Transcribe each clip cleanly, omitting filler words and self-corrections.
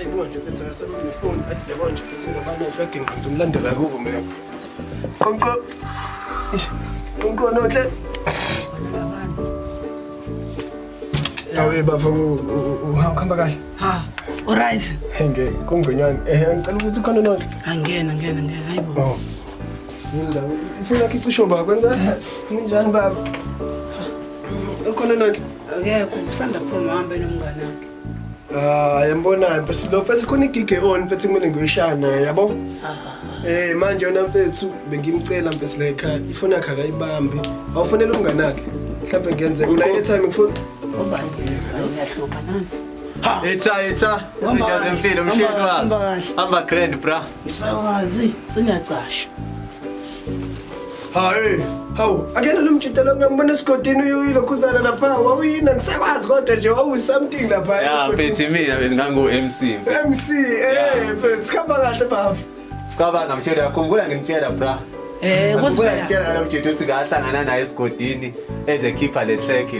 Yebo nje bethi asabe ngifoni yabo nje bethi ngabana vlog ngizomlandela kubo mina. Konko. Konko nohle. Awe bafo uhamba kahle. Ha, alright. Henge kungonyani ngicela ukuthi ukhona nohle. Angena hayibo. Oh. Yindawo ifuna kicisho ba kwenza ninjani baba? Ukhona nohle. Akekho usanda kuphuma uhambe nomngane wakhe. Yambona bese lo mfethu khona igige on mfethu kumele ngiyoshana yabo. Manje yona mfethu bengimcela mfethu la ekhaya ifoni yakhe akayibambi. Awufonela umngane wakhe. Mhlawumbe ngiyenze una airtime ngifuna. Obani ngiyahlupha nani? Ha. Etha. Izinto zempilo mshini wazi. Hamba grand bra. Ngisawazi, singacasha. Hawu, akena lo mjitelo ngambona esigodini uyilokhuzana lapha. Wawuyina ngisakwazi kodwa nje something lapha. Ya mfethu mina bengango MC. MC mfethu khamba kahle baba. Kaba ngamtshela yakhumbula ngimtshela bra. Kusifika ngimtshela lo mjitelo singahlangana naye esigodini ezekhipha le track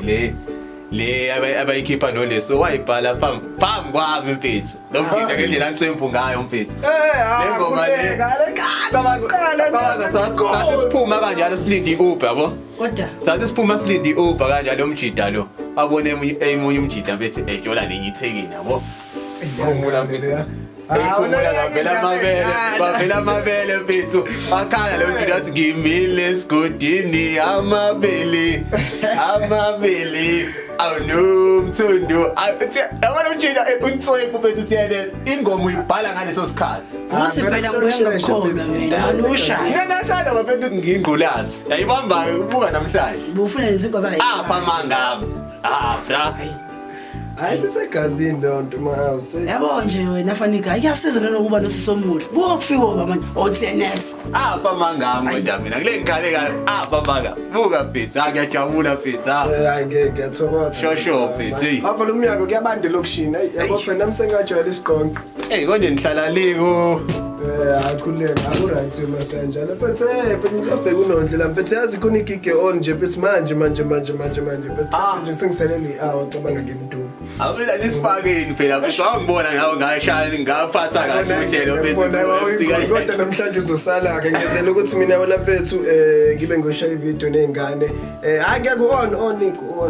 le abayikhipha noleso wayibhala phambi kwami mfethu. Lo mjitelo ngendlela angisempu ngayo mfethu. Lengoma le. Sathi siphuma kanjalo silindi Uber yabo. kodwa Sathi siphuma silindi Uber kanjalo lo mjida lo. Abone emunye umjida bethi ejola lenyithekini yabo. Ngomula mfethu. Bavela amabele mfethu. Akhala lo mjida athi ngimile esigodini amabele. Awunomthundo. Yabona umjida untswepu mfethu thiyene ingoma uyibhala ngaleso sikhathi. uthi phela ngiyangakholwa mina alusha Nganathanda bafethu ngingqulazi. Yayibamba ubuka namhlanje. bufuna izinto zala Apha mangami. Bra. Ayisisegazini lonto mawuthi. yabo nje wena fanika iyasiza nokuba nosisomuli bokufika oba manje oTNS Apha mangami kodwa mina kule ngale kale apha manga. Buka mfethu ngiyajabula mfethu. Hayi ngiyathokoza. Shosho mfethu. Avala umnyaka kuyabande lokishini. Yabo phela namsengajwayela isiqonqo. Konje nihlala liko. Akhuleka akuright masenjalo mfethu mfethu ngiyabheka unondlela mfethu yazi khona igige on nje mfethu manje mfethu nje sengiselele hour cabanga ngimdubu. Awula nisifakeni phela mfethu awungibona ngawe ngashaya ngaphatha kahle uhlelo mfethu. Kodwa namhlanje uzosala ke ngenzela ukuthi mina wena mfethu ngibe ngoshaya ivideo nezingane. Angeke on on.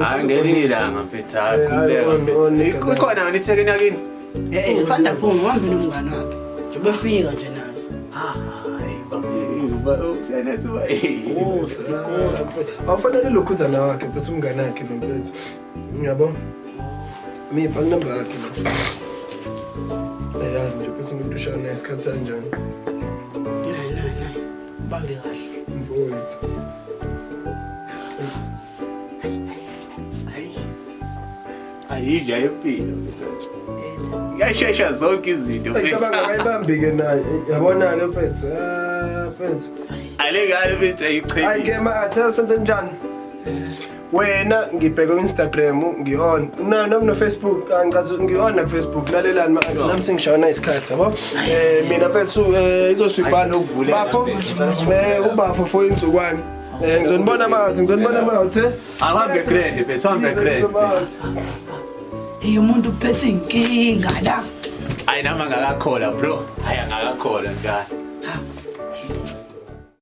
Angenila mfethu akhuleka. Kukhona nganithekeni yakini. sanda kuphuma uhambe nomngane wakhe nje befika nje nawe awufanele lokhuzana wakhe mfethu umngane wakhe lo mfethu. Ngiyabo? Mipha number yakhe lo. Yazi nje mfethu umuntu ushana isikhathi sanjani. nayi bambe kahle Mfowethu. Ayija empilo mfethu. Yashesha zonke izinto Ngicabanga akayibambi ke naye. Yabona ke mfethu. Mfethu. alekale mfethu Hayi ayiqheli. ke ma senze njani? Wena ngibheka ku-Instagram ngi-on noma Facebook angicathi ngi-on na Facebook lalelani ma-athi nami sengishayana isikhathi yabo mina mfethu izosibana bafo ubafo for insukwane ngizonibona mawuthi Ahambe grand mfethu hambe grand. umuntu uphethe inkinga la Hayi nama ngakakhola bro. Hayi angakakhola ngani.